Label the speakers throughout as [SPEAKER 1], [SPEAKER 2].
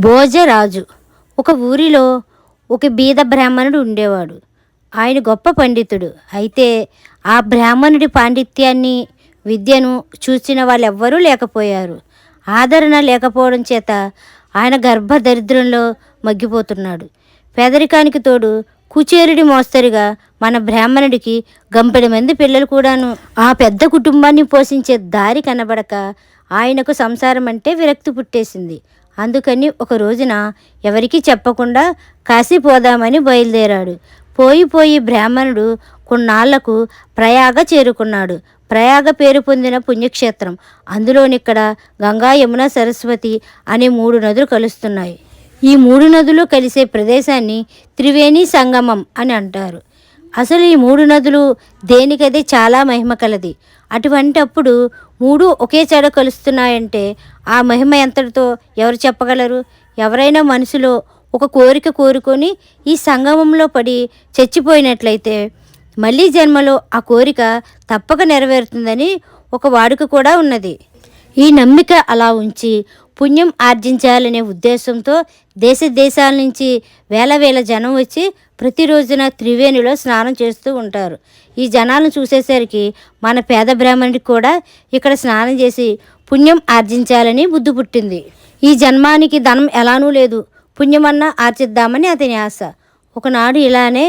[SPEAKER 1] భోజరాజు. ఒక ఊరిలో ఒక బీద బ్రాహ్మణుడు ఉండేవాడు. ఆయన గొప్ప పండితుడు. అయితే ఆ బ్రాహ్మణుడి పాండిత్యాన్ని, విద్యను చూసిన వాళ్ళెవ్వరూ లేకపోయారు. ఆదరణ లేకపోవడం చేత ఆయన గర్భదరిద్రంలో మగ్గిపోతున్నాడు. పేదరికానికి తోడు కుచేరుడి మోస్తరుగా మన బ్రాహ్మణుడికి గంపెడు మంది పిల్లలు కూడాను. ఆ పెద్ద కుటుంబాన్ని పోషించే దారి కనబడక ఆయనకు సంసారం అంటే విరక్తి పుట్టేసింది. అందుకని ఒక రోజున ఎవరికీ చెప్పకుండా కాశీ పోదామని బయలుదేరాడు. పోయి బ్రాహ్మణుడు కొన్నాళ్లకు ప్రయాగ చేరుకున్నాడు. ప్రయాగ పేరు పొందిన పుణ్యక్షేత్రం. అందులోనిక్కడ గంగా, యమున, సరస్వతి అనే 3 నదులు కలుస్తున్నాయి. ఈ 3 నదులు కలిసే ప్రదేశాన్ని త్రివేణి సంగమం అని అంటారు. అసలు ఈ 3 నదులు దేనికదే చాలా మహిమ కలది. అటువంటప్పుడు 3 ఒకే చెడ కలుస్తున్నాయంటే ఆ మహిమ ఎంతటితో ఎవరు చెప్పగలరు? ఎవరైనా మనసులో ఒక కోరిక కోరుకొని ఈ సంగమంలో పడి చచ్చిపోయినట్లయితే మళ్ళీ జన్మలో ఆ కోరిక తప్పక నెరవేరుతుందని ఒక వాడుక కూడా ఉన్నది. ఈ నమ్మిక అలా ఉంచి పుణ్యం ఆర్జించాలనే ఉద్దేశంతో దేశాల నుంచి వేల జనం వచ్చి ప్రతిరోజున త్రివేణిలో స్నానం చేస్తూ ఉంటారు. ఈ జనాలను చూసేసరికి మన పేద బ్రాహ్మణుడికి కూడా ఇక్కడ స్నానం చేసి పుణ్యం ఆర్జించాలని బుద్ధి పుట్టింది. ఈ జన్మానికి ధనం ఎలానూ లేదు, పుణ్యమన్నా ఆర్జిద్దామని అతని ఆశ. ఒకనాడు ఇలానే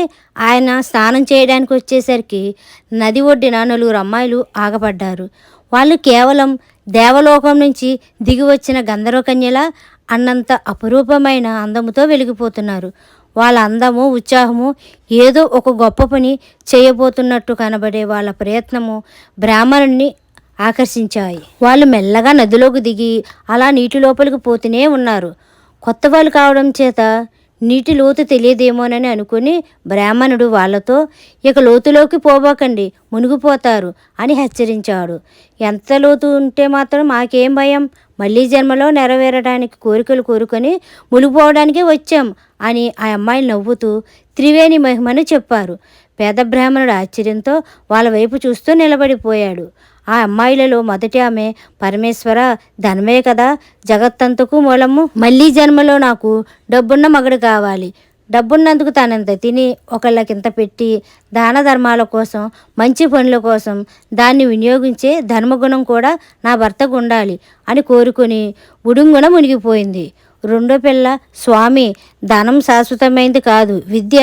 [SPEAKER 1] ఆయన స్నానం చేయడానికి వచ్చేసరికి నది ఒడ్డిన 4 అమ్మాయిలు ఆగపడ్డారు. వాళ్ళు కేవలం దేవలోకం నుంచి దిగి వచ్చిన గంధర్వకన్యలా అన్నంత అపురూపమైన అందముతో వెలిగిపోతున్నారు. వాళ్ళ అందము, ఉత్సాహము ఏదో ఒక గొప్ప పని చేయబోతున్నట్టు కనబడే వాళ్ళ ప్రయత్నము బ్రాహ్మణుడిని ఆకర్షించాయి. వాళ్ళు మెల్లగా నదిలోకి దిగి అలా నీటి లోపలికి పోతూనే ఉన్నారు. కొత్త వాళ్ళు కావడం చేత నీటి లోతు తెలియదేమోనని అనుకుని బ్రాహ్మణుడు వాళ్ళతో, ఇక లోతులోకి పోబోకండి, మునిగిపోతారు అని హెచ్చరించాడు. ఎంత లోతు ఉంటే మాత్రం మాకేం భయం, మళ్ళీ జన్మలో నెరవేరడానికి కోరికలు కోరుకొని మునిగిపోవడానికి వచ్చాం అని ఆ అమ్మాయిలు నవ్వుతూ త్రివేణి మహిమను చెప్పారు. పేద బ్రాహ్మణుడు ఆశ్చర్యంతో వాళ్ళ వైపు చూస్తూ నిలబడిపోయాడు. ఆ అమ్మాయిలలో మొదటి ఆమె, పరమేశ్వర, ధనమే కదా జగత్తంతకు మూలము, మళ్ళీ జన్మలో నాకు డబ్బున్న మగడు కావాలి. డబ్బున్నందుకు తానంత తిని ఒకళ్ళకింత పెట్టి దాన ధర్మాల కోసం, మంచి పనుల కోసం దాన్ని వినియోగించే ధర్మగుణం కూడా నా భర్తకు ఉండాలి అని కోరుకొని ఉడుంగున మునిగిపోయింది. రెండో పిల్ల, స్వామి, ధనం శాశ్వతమైంది కాదు, విద్య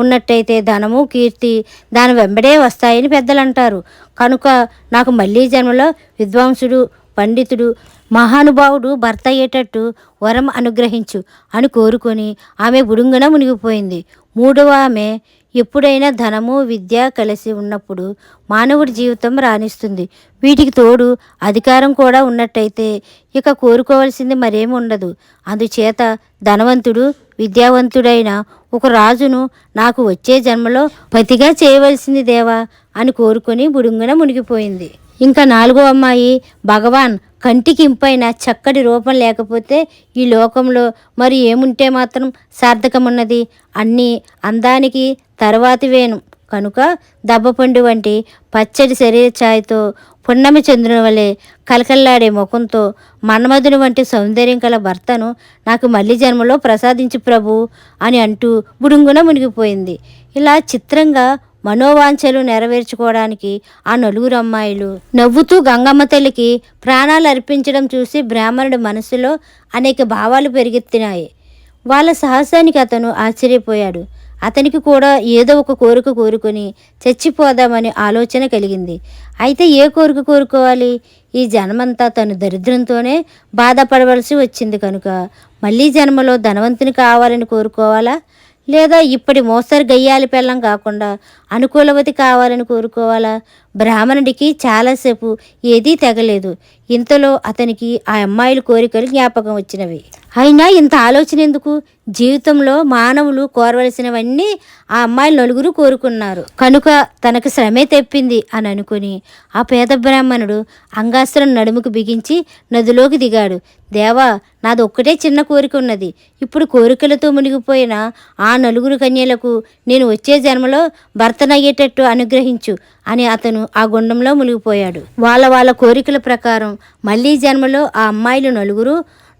[SPEAKER 1] ఉన్నట్టయితే ధనము, కీర్తి దాని వెంబడే వస్తాయని పెద్దలు అంటారు. కనుక నాకు మళ్ళీ జన్మలో విద్వాంసుడు, పండితుడు, మహానుభావుడు భర్త అయ్యేటట్టు వరం అనుగ్రహించు అని కోరుకొని ఆమె బుడుంగున మునిగిపోయింది. మూడవ ఆమె, ఎప్పుడైనా ధనము, విద్య కలిసి ఉన్నప్పుడు మానవుడి జీవితం రాణిస్తుంది. వీటికి తోడు అధికారం కూడా ఉన్నట్టయితే ఇక కోరుకోవాల్సింది మరేమి ఉండదు. అందుచేత ధనవంతుడు, విద్యావంతుడైన ఒక రాజును నాకు వచ్చే జన్మలో పతిగా చేయవలసింది దేవా అని కోరుకొని బుడుంగున మునిగిపోయింది. ఇంకా 4వ అమ్మాయి, భగవాన్, కంటికి ఇంపైన చక్కటి రూపం లేకపోతే ఈ లోకంలో మరి ఏముంటే మాత్రం సార్థకమున్నది, అన్నీ అందానికి తర్వాతివేను. కనుక దబ్బపండు వంటి పచ్చడి శరీర ఛాయతో, పున్నమి చంద్రుని వలె కలకల్లాడే ముఖంతో, మన్మధుని వంటి సౌందర్యం కల భర్తను నాకు మళ్ళీ జన్మలో ప్రసాదించు ప్రభు అని అంటూ బుడుంగున మునిగిపోయింది. ఇలా చిత్రంగా మనోవాంఛలు నెరవేర్చుకోవడానికి ఆ 4 అమ్మాయిలు నవ్వుతూ గంగమ్మ తల్లికి ప్రాణాలు అర్పించడం చూసి బ్రాహ్మణుడి మనసులో అనేక భావాలు పెరిగెత్తినాయి. వాళ్ళ సాహసానికి అతను ఆశ్చర్యపోయాడు. అతనికి కూడా ఏదో ఒక కోరిక కోరుకొని చచ్చిపోదామని ఆలోచన కలిగింది. అయితే ఏ కోరిక కోరుకోవాలి? ఈ జన్మంతా తను దరిద్రంతోనే బాధపడవలసి వచ్చింది కనుక మళ్ళీ జన్మలో ధనవంతుని కావాలని కోరుకోవాలా, లేదా ఇప్పటి మోస్తరు గయ్యాలి పెళ్ళం కాకుండా అనుకూలవతి కావాలని కోరుకోవాలా? బ్రాహ్మణుడికి చాలాసేపు ఏదీ తెగలేదు. ఇంతలో అతనికి ఆ అమ్మాయిల కోరికలు జ్ఞాపకం వచ్చినవి. అయినా ఇంత ఆలోచన ఎందుకు? జీవితంలో మానవులు కోరవలసినవన్నీ ఆ అమ్మాయిలు 4 కోరుకున్నారు కనుక తనకు శ్రమే తెప్పింది అని అనుకుని ఆ పేద బ్రాహ్మణుడు అంగాస్త్రం నడుముకు బిగించి నదిలోకి దిగాడు. దేవా, నాది ఒక్కటే చిన్న కోరిక ఉన్నది. ఇప్పుడు కోరికలతో మునిగిపోయిన ఆ 4 కన్యలకు నేను వచ్చే జన్మలో భర్తనయ్యేటట్టు అనుగ్రహించు అని అతను ఆ గుండంలో మునిగిపోయాడు. వాళ్ళ కోరికల ప్రకారం మళ్ళీ జన్మలో ఆ అమ్మాయిలు 4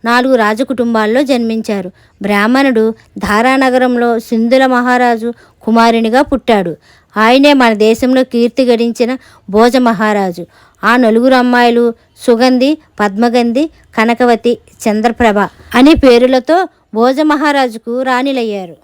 [SPEAKER 1] 4 రాజకుటుంబాల్లో జన్మించారు. బ్రాహ్మణుడు ధారానగరంలో సింధుల మహారాజు కుమారునిగా పుట్టాడు. ఆయనే మన దేశంలో కీర్తి గడించిన భోజ మహారాజు. ఆ 4 అమ్మాయిలు సుగంధి, పద్మగంధి, కనకవతి, చంద్రప్రభ అనే పేరులతో భోజ మహారాజుకు రాణిలయ్యారు.